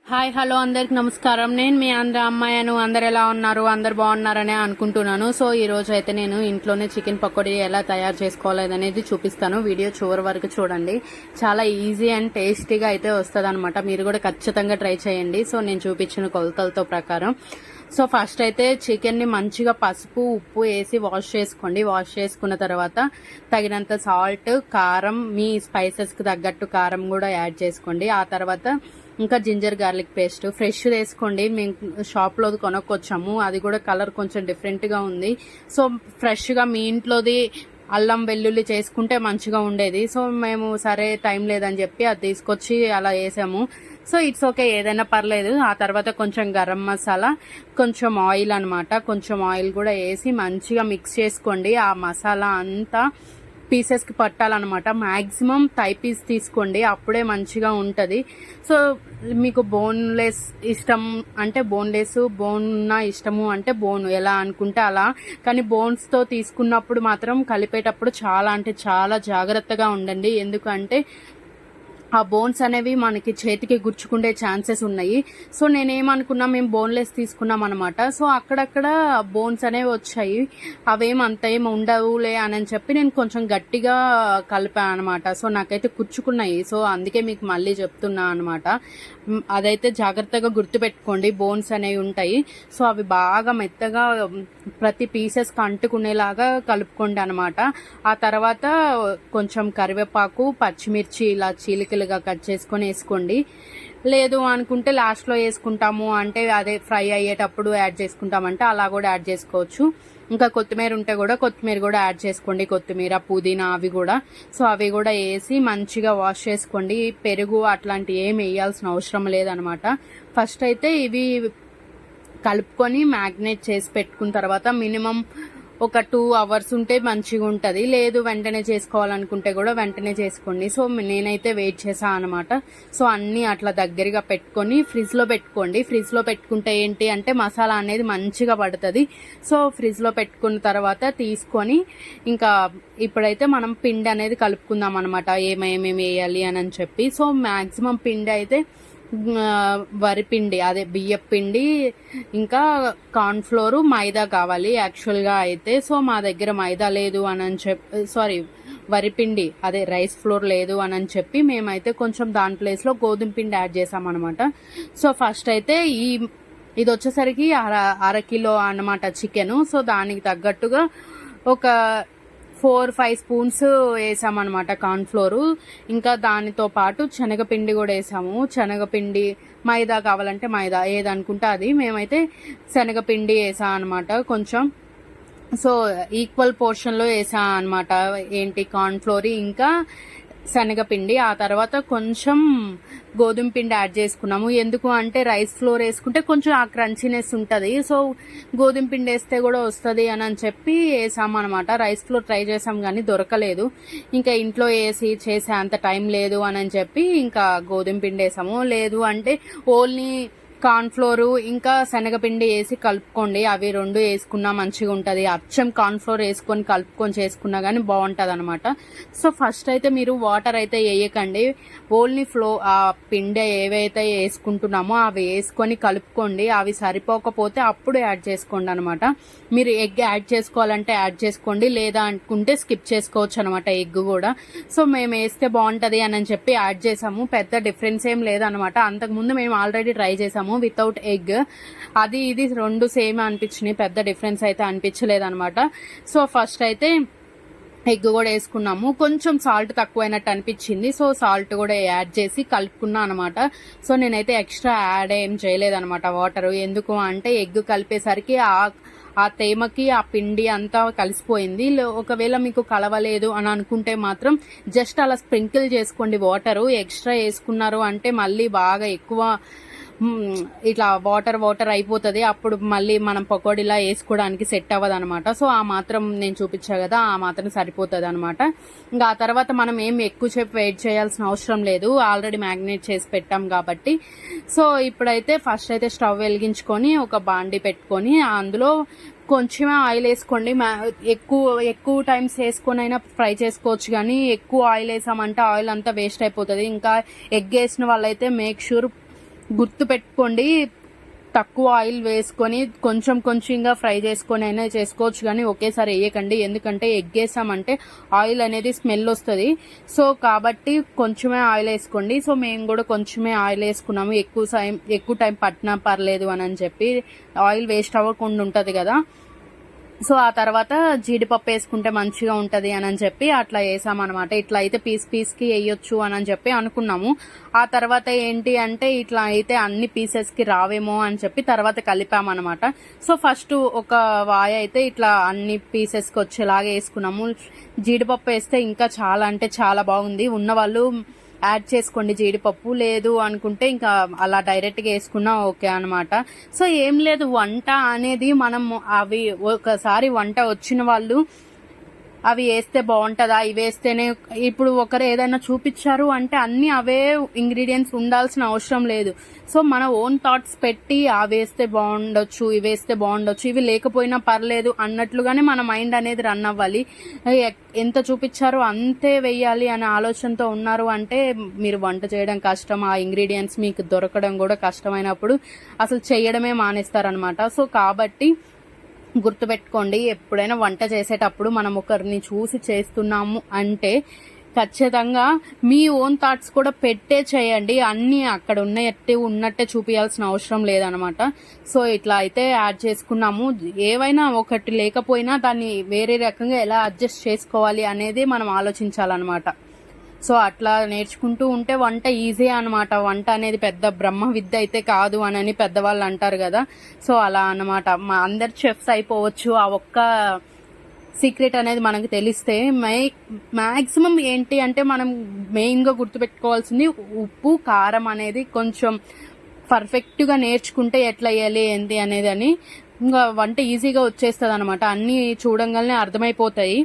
Hi hello అందరికి నమస్కారం. నేను మీ ఆంధ్ర అమ్మాయిను. అందరు ఎలా ఉన్నారు? అందరు బాగున్నారనే అనుకుంటున్నాను. సో ఈ రోజు అయితే నేను ఇంట్లోనే చికెన్ పకోడీ ఎలా తయారు చేసుకోవాలనేది చూపిస్తాను. వీడియో చివరి వరకు చూడండి. చాలా ఈజీ అండ్ టేస్టీగా అయితే వస్తుంది అనమాట. మీరు కూడా ఖచ్చితంగా ట్రై చేయండి. సో నేను చూపించిన కొలతలతో ప్రకారం. సో ఫస్ట్ అయితే చికెన్ ని మంచిగా పసుపు ఉప్పు వేసి వాష్ చేసుకోండి. వాష్ చేసుకున్న తర్వాత తగినంత సాల్ట్, కారం, మీ స్పైసెస్ కి తగ్గట్టు కారం కూడా యాడ్ చేసుకోండి. ఆ తర్వాత ఇంకా జింజర్ గార్లిక్ పేస్ట్ ఫ్రెష్ వేసుకోండి. మేము షాప్ లో కొనుక్కొచ్చాము. అది కూడా కలర్ కొంచెం డిఫరెంట్ గా ఉంది. సో ఫ్రెష్ గా మీ ఇంట్లోది అల్లం వెల్లుల్లి చేసుకుంటే మంచిగా ఉండేది. సో మేము సరే టైం లేదని చెప్పి అది తీసుకొచ్చి అలా వేసాము. సో ఇట్స్ ఓకే, ఏదైనా పర్లేదు. ఆ తర్వాత కొంచెం గరం మసాలా, కొంచెం ఆయిల్ అనమాట. కొంచెం ఆయిల్ కూడా వేసి మంచిగా మిక్స్ చేసుకోండి. ఆ మసాలా అంతా పీసెస్ కి పట్టాలన్నమాట. మాక్సిమం థై పీస్ తీసుకోండి, అప్పుడే మంచిగా ఉంటది. సో మీకు బోన్లెస్ ఇష్టం అంటే బోన్లెస్, బోన్ ఇష్టము అంటే బోన్, ఎలా అనుకుంటే అలా. కానీ బోన్స్ తో తీసుకున్నప్పుడు మాత్రం కలిపేటప్పుడు చాలా అంటే చాలా జాగ్రత్తగా ఉండండి. ఎందుకంటే ఆ బోన్స్ అనేవి మనకి చేతికి గుచ్చుకుండే ఛాన్సెస్ ఉన్నాయి. సో నేనేమనుకున్నా, మేము బోన్లెస్ తీసుకున్నాం అనమాట. సో అక్కడక్కడ బోన్స్ అనేవి వచ్చాయి. అవేం అంత ఏం ఉండవులే అని చెప్పి నేను కొంచెం గట్టిగా కలిపాను అనమాట. సో నాకైతే కుచ్చుకున్నాయి. సో అందుకే మీకు మళ్ళీ చెప్తున్నా అనమాట. అదైతే జాగ్రత్తగా గుర్తుపెట్టుకోండి. బోన్స్ అనేవి ఉంటాయి. సో అవి బాగా మెత్తగా ప్రతి పీసెస్ కి అంటుకునేలాగా కలుపుకోండి అనమాట. ఆ తర్వాత కొంచెం కరివేపాకు, పచ్చిమిర్చి ఇలా చీలికలుగా కట్ చేసుకొని వేసుకోండి. లేదు అనుకుంటే లాస్ట్ లో వేసుకుంటాము అంటే అదే ఫ్రై అయ్యేటప్పుడు యాడ్ చేసుకుంటామంటే అలా కూడా యాడ్ చేసుకోవచ్చు. ఇంకా కొత్తిమీర ఉంటే కూడా కొత్తిమీర కూడా యాడ్ చేసుకోండి. కొత్తిమీర, పుదీనా అవి కూడా. సో అవి కూడా వేసి మంచిగా వాష్ చేసుకోండి. పెరుగు అట్లాంటి ఏం వేయాల్సిన అవసరం లేదనమాట. ఫస్ట్ అయితే ఇవి కలుపుకొని మ్యాగ్నేట్ చేసి పెట్టుకున్న తర్వాత మినిమం ఒక 2 hours ఉంటే మంచిగా ఉంటది. లేదు వెంటనే చేసుకోవాలనుకుంటే కూడా వెంటనే చేసుకోండి. సో నేనైతే వెయిట్ చేసా అనమాట. సో అన్ని అట్లా దగ్గరగా పెట్టుకొని ఫ్రిడ్జ్ లో పెట్టుకోండి. ఫ్రిడ్జ్ లో పెట్టుకుంటే ఏంటి అంటే మసాలా అనేది మంచిగా పడుతుంది. సో ఫ్రిడ్జ్ లో పెట్టుకున్న తర్వాత తీసుకొని ఇంకా ఇప్పుడైతే మనం పిండి అనేది కలుపుకుందాం అనమాట. ఏమేమి వేయాలి అని చెప్పి. సో మాక్సిమం పిండి అయితే వరిపిండి, అదే బియ్యం పిండి, ఇంకా కార్న్ ఫ్లోర్, మైదా కావాలి యాక్చువల్ గా అయితే. సో మా దగ్గర మైదా లేదు అని చెప్పి, సారీ వరిపిండి అదే రైస్ ఫ్లోర్ లేదు అని చెప్పి మేమైతే కొంచెం దాని ప్లేస్ లో గోధుమ పిండి యాడ్ చేసామన్నమాట. సో ఫస్ట్ అయితే ఇది వచ్చేసరికి అర కిలో అన్నమాట చికెన్. సో దానికి తగ్గట్టుగా ఒక 4-5 స్పూన్స్ వేసామన్నమాట కార్న్ ఫ్లోర్. ఇంకా దానితో పాటు శనగపిండి కూడా వేసాము. శనగపిండి, మైదా కావాలంటే మైదా, ఏదనుకుంటే అది. మేమైతే శనగపిండి వేసా అనమాట కొంచెం. సో ఈక్వల్ పోర్షన్ లో వేసా అనమాట. ఏంటి కార్న్ ఫ్లోర్ ఇంకా శనగపిండి. ఆ తర్వాత కొంచెం గోధుమ పిండి యాడ్ చేసుకున్నాము. ఎందుకు అంటే రైస్ ఫ్లోర్ వేసుకుంటే కొంచెం ఆ క్రంచీనెస్ ఉంటది. సో గోధుమ పిండి వేస్తే కూడా వస్తుంది అని చెప్పి వేసాము అనమాట. రైస్ ఫ్లోర్ ట్రై చేసాం కానీ దొరకలేదు. ఇంకా ఇంట్లో వేసి చేసే అంత టైం లేదు అని చెప్పి ఇంకా గోధుమ పిండి వేసాము. లేదు అంటే ఓన్లీ కార్న్ ఫ్లోర్ ఇంకా శనగపిండి వేసి కలుపుకోండి. అవి రెండు వేసుకున్నా మంచిగా ఉంటది. అచ్చం కార్న్ ఫ్లోర్ వేసుకొని కలుపుకొని చేసుకున్నా గానీ బాగుంటది అనమాట. సో ఫస్ట్ అయితే మీరు వాటర్ అయితే వేయకండి. ఓన్లీ ఆ పిండి ఏవైతే వేసుకుంటున్నామో అవి వేసుకొని కలుపుకోండి. అవి సరిపోకపోతే అప్పుడు యాడ్ చేసుకోండి అనమాట. మీరు ఎగ్ యాడ్ చేసుకోవాలంటే యాడ్ చేసుకోండి, లేదా అనుకుంటే స్కిప్ చేసుకోవచ్చు అనమాట ఎగ్ కూడా. సో మేము వేస్తే బాగుంటది అని చెప్పి యాడ్ చేసాము. పెద్ద డిఫరెన్స్ ఏం లేదనమాట. అంతకుముందు మేము ఆల్రెడీ ట్రై చేసాము వితౌట్ ఎగ్. అది ఇది రెండు సేమ్ అనిపించినాయి, పెద్ద డిఫరెన్స్ అయితే అనిపించలేదు అనమాట. సో ఫస్ట్ అయితే ఎగ్ కూడా వేసుకున్నాము. కొంచెం సాల్ట్ తక్కువైనట్టు అనిపించింది. సో సాల్ట్ కూడా యాడ్ చేసి కలుపుకున్నా అనమాట. సో నేనైతే ఎక్స్ట్రా యాడ్ ఏం చేయలేదనమాట వాటర్. ఎందుకు అంటే ఎగ్ కలిపేసరికి ఆ తేమకి ఆ పిండి అంతా కలిసిపోయింది. ఒకవేళ మీకు కలవలేదు అని అనుకుంటే మాత్రం జస్ట్ అలా స్ప్రింకిల్ చేసుకోండి వాటర్. ఎక్స్ట్రా వేసుకున్నారు అంటే మళ్ళీ బాగా ఎక్కువ ఇట్లా వాటర్ అయిపోతుంది. అప్పుడు మళ్ళీ మనం పకోడీలా వేసుకోవడానికి సెట్ అవ్వదు అనమాట. సో ఆ మాత్రం నేను చూపించా కదా, ఆ మాత్రం సరిపోతుంది అనమాట. ఇంకా ఆ తర్వాత మనం ఏం ఎక్కువసేపు వెయిట్ చేయాల్సిన అవసరం లేదు, ఆల్రెడీ మ్యాగ్నేట్ చేసి పెట్టాం కాబట్టి. సో ఇప్పుడైతే ఫస్ట్ అయితే స్టవ్ వెలిగించుకొని ఒక బాండి పెట్టుకొని అందులో కొంచెమే ఆయిల్ వేసుకోండి. ఎక్కువ టైమ్స్ వేసుకొని అయినా ఫ్రై చేసుకోవచ్చు, కానీ ఎక్కువ ఆయిల్ వేసామంటే ఆయిల్ అంతా వేస్ట్ అయిపోతుంది. ఇంకా ఎగ్ వేసిన వాళ్ళైతే మేక్ షూర్ గుర్తు పెట్టుకోండి, తక్కువ ఆయిల్ వేసుకొని కొంచెం కొంచెంగా ఫ్రై చేసుకొని అయినా చేసుకోవచ్చు, కానీ ఒకేసారి వేయకండి. ఎందుకంటే ఎగ్ వేసామంటే ఆయిల్ అనేది స్మెల్ వస్తుంది. సో కాబట్టి కొంచెమే ఆయిల్ వేసుకోండి. సో మేము కూడా కొంచెమే ఆయిల్ వేసుకున్నాము, ఎక్కువ టైం పట్టినా పర్లేదు అని చెప్పి, ఆయిల్ వేస్ట్ అవ్వకుండా ఉంటుంది కదా. సో ఆ తర్వాత జీడిపప్పు వేసుకుంటే మంచిగా ఉంటది అని చెప్పి అట్లా వేసామన్నమాట. ఇట్లా అయితే పీస్కి వేయొచ్చు అని చెప్పి అనుకున్నాము. ఆ తర్వాత ఏంటి అంటే ఇట్లా అయితే అన్ని పీసెస్కి రావేమో అని చెప్పి తర్వాత కలిపామన్నమాట. సో ఫస్ట్ ఒక వాయ అయితే ఇట్లా అన్ని పీసెస్కి వచ్చేలాగా వేసుకున్నాము. జీడిపప్పు వేస్తే ఇంకా చాలా అంటే చాలా బాగుంది. ఉన్నవాళ్ళు యాడ్ చేసుకోండి జీడిపప్పు, లేదు అనుకుంటే ఇంకా అలా డైరెక్ట్గా వేసుకున్నా ఓకే అనమాట. సో ఏం లేదు, వంట అనేది మనం అవి ఒకసారి వంట వచ్చిన వాళ్ళు అవి వేస్తే బాగుంటుందా, ఇవి వేస్తేనే, ఇప్పుడు ఒకరు ఏదైనా చూపించారు అంటే అన్ని అవే ఇంగ్రీడియంట్స్ ఉండాల్సిన అవసరం లేదు. సో మన ఓన్ థాట్స్ పెట్టి అవి వేస్తే బాగుండొచ్చు, ఇవి వేస్తే బాగుండొచ్చు, ఇవి లేకపోయినా పర్లేదు అన్నట్లుగానే మన మైండ్ అనేది రన్ అవ్వాలి. ఎంత చూపించారో అంతే వెయ్యాలి అనే ఆలోచనతో ఉన్నారు అంటే మీరు వంట చేయడం కష్టం, ఆ ఇంగ్రీడియంట్స్ మీకు దొరకడం కూడా కష్టమైనప్పుడు అసలు చేయడమే మానేస్తారనమాట. సో కాబట్టి గుర్తుపెట్టుకోండి, ఎప్పుడైనా వంట చేసేటప్పుడు మనం ఒకరిని చూసి చేస్తున్నాము అంటే ఖచ్చితంగా మీ ఓన్ థాట్స్ కూడా పెట్టే చేయండి. అన్నీ అక్కడ ఉన్నట్టే చూపించాల్సిన అవసరం లేదనమాట. సో ఇట్లా అయితే యాడ్ చేసుకున్నాము. ఏవైనా ఒకటి లేకపోయినా దాన్ని వేరే రకంగా ఎలా అడ్జస్ట్ చేసుకోవాలి అనేది మనం ఆలోచించాలన్నమాట. సో అట్లా నేర్చుకుంటూ ఉంటే వంట ఈజీ అనమాట. వంట అనేది పెద్ద బ్రహ్మ విద్య అయితే కాదు అని పెద్దవాళ్ళు అంటారు కదా. సో అలా అనమాట. అందరు చెఫ్స్ అయిపోవచ్చు. ఆ ఒక్క సీక్రెట్ అనేది మనకు తెలిస్తే మ్యాక్సిమం ఏంటి అంటే మనం మెయిన్గా గుర్తుపెట్టుకోవాల్సింది ఉప్పు కారం అనేది కొంచెం పర్ఫెక్ట్గా నేర్చుకుంటే ఎట్లా వేయాలి ఏంటి అనేది అని ఇంకా వంట ఈజీగా వచ్చేస్తుంది అనమాట. అన్నీ చూడంగానే అర్థమైపోతాయి.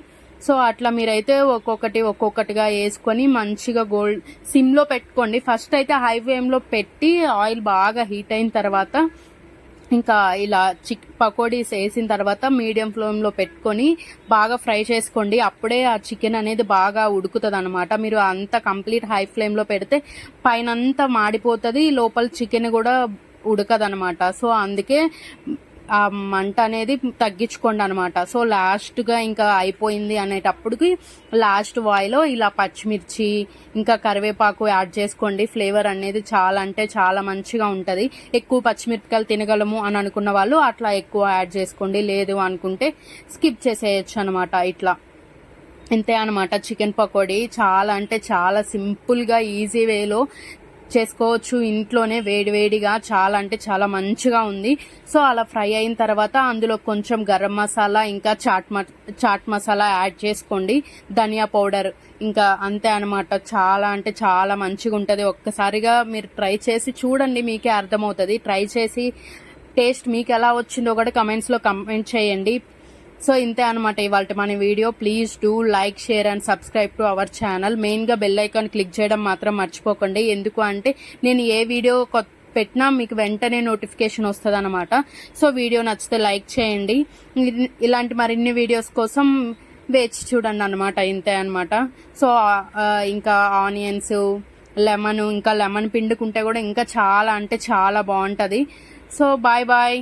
సో అట్లా మీరైతే ఒక్కొక్కటిగా వేసుకొని మంచిగా సిమ్లో పెట్టుకోండి. ఫస్ట్ అయితే హై ఫ్లేమ్లో పెట్టి ఆయిల్ బాగా హీట్ అయిన తర్వాత ఇంకా ఇలా పకోడీస్ వేసిన తర్వాత మీడియం ఫ్లేమ్లో పెట్టుకొని బాగా ఫ్రై చేసుకోండి. అప్పుడే ఆ చికెన్ అనేది బాగా ఉడుకుతుంది అనమాట. మీరు అంతా కంప్లీట్ హై ఫ్లేమ్లో పెడితే పైనంతా మాడిపోతుంది, లోపల చికెన్ కూడా ఉడకదనమాట. సో అందుకే ఆ మంట అనేది తగ్గించుకోండి అనమాట. సో లాస్ట్గా ఇంకా అయిపోయింది అనేటప్పటికి లాస్ట్ వాయిలో ఇలా పచ్చిమిర్చి ఇంకా కరివేపాకు యాడ్ చేసుకోండి. ఫ్లేవర్ అనేది చాలా అంటే చాలా మంచిగా ఉంటుంది. ఎక్కువ పచ్చిమిరపకాయలు తినగలము అని అనుకున్న వాళ్ళు అట్లా ఎక్కువ యాడ్ చేసుకోండి, లేదు అనుకుంటే స్కిప్ చేసేయచ్చు అనమాట. ఇట్లా ఇంతే అనమాట చికెన్ పకోడీ. చాలా అంటే చాలా సింపుల్గా ఈజీ వేలో చేసుకోవచ్చు ఇంట్లోనే, వేడివేడిగా. చాలా అంటే చాలా మంచిగా ఉంది. సో అలా ఫ్రై అయిన తర్వాత అందులో కొంచెం గరం మసాలా ఇంకా చాట్ మసాలా యాడ్ చేసుకోండి, ధనియా పౌడర్, ఇంకా అంతే అనమాట. చాలా అంటే చాలా మంచిగా ఉంటుంది. ఒక్కసారిగా మీరు ట్రై చేసి చూడండి, మీకే అర్థమవుతుంది. ట్రై చేసి టేస్ట్ మీకు ఎలా వచ్చిందో కూడా కమెంట్స్లో కమెంట్ చేయండి. సో ఇంతే అనమాట ఇవాళ మన video. Please do like, share and subscribe to our channel. మెయిన్గా బెల్ ఐకాన్ క్లిక్ చేయడం మాత్రం మర్చిపోకండి. ఎందుకు అంటే నేను ఏ వీడియో పెట్టినా మీకు వెంటనే నోటిఫికేషన్ వస్తుంది అనమాట. సో వీడియో నచ్చితే లైక్ చేయండి. ఇలాంటి మరిన్ని వీడియోస్ కోసం వేచి చూడండి అనమాట. ఇంతే అనమాట. సో ఇంకా ఆనియన్స్, లెమన్, ఇంకా లెమన్ పిండుకుంటే కూడా ఇంకా చాలా అంటే చాలా బాగుంటుంది. So bye bye.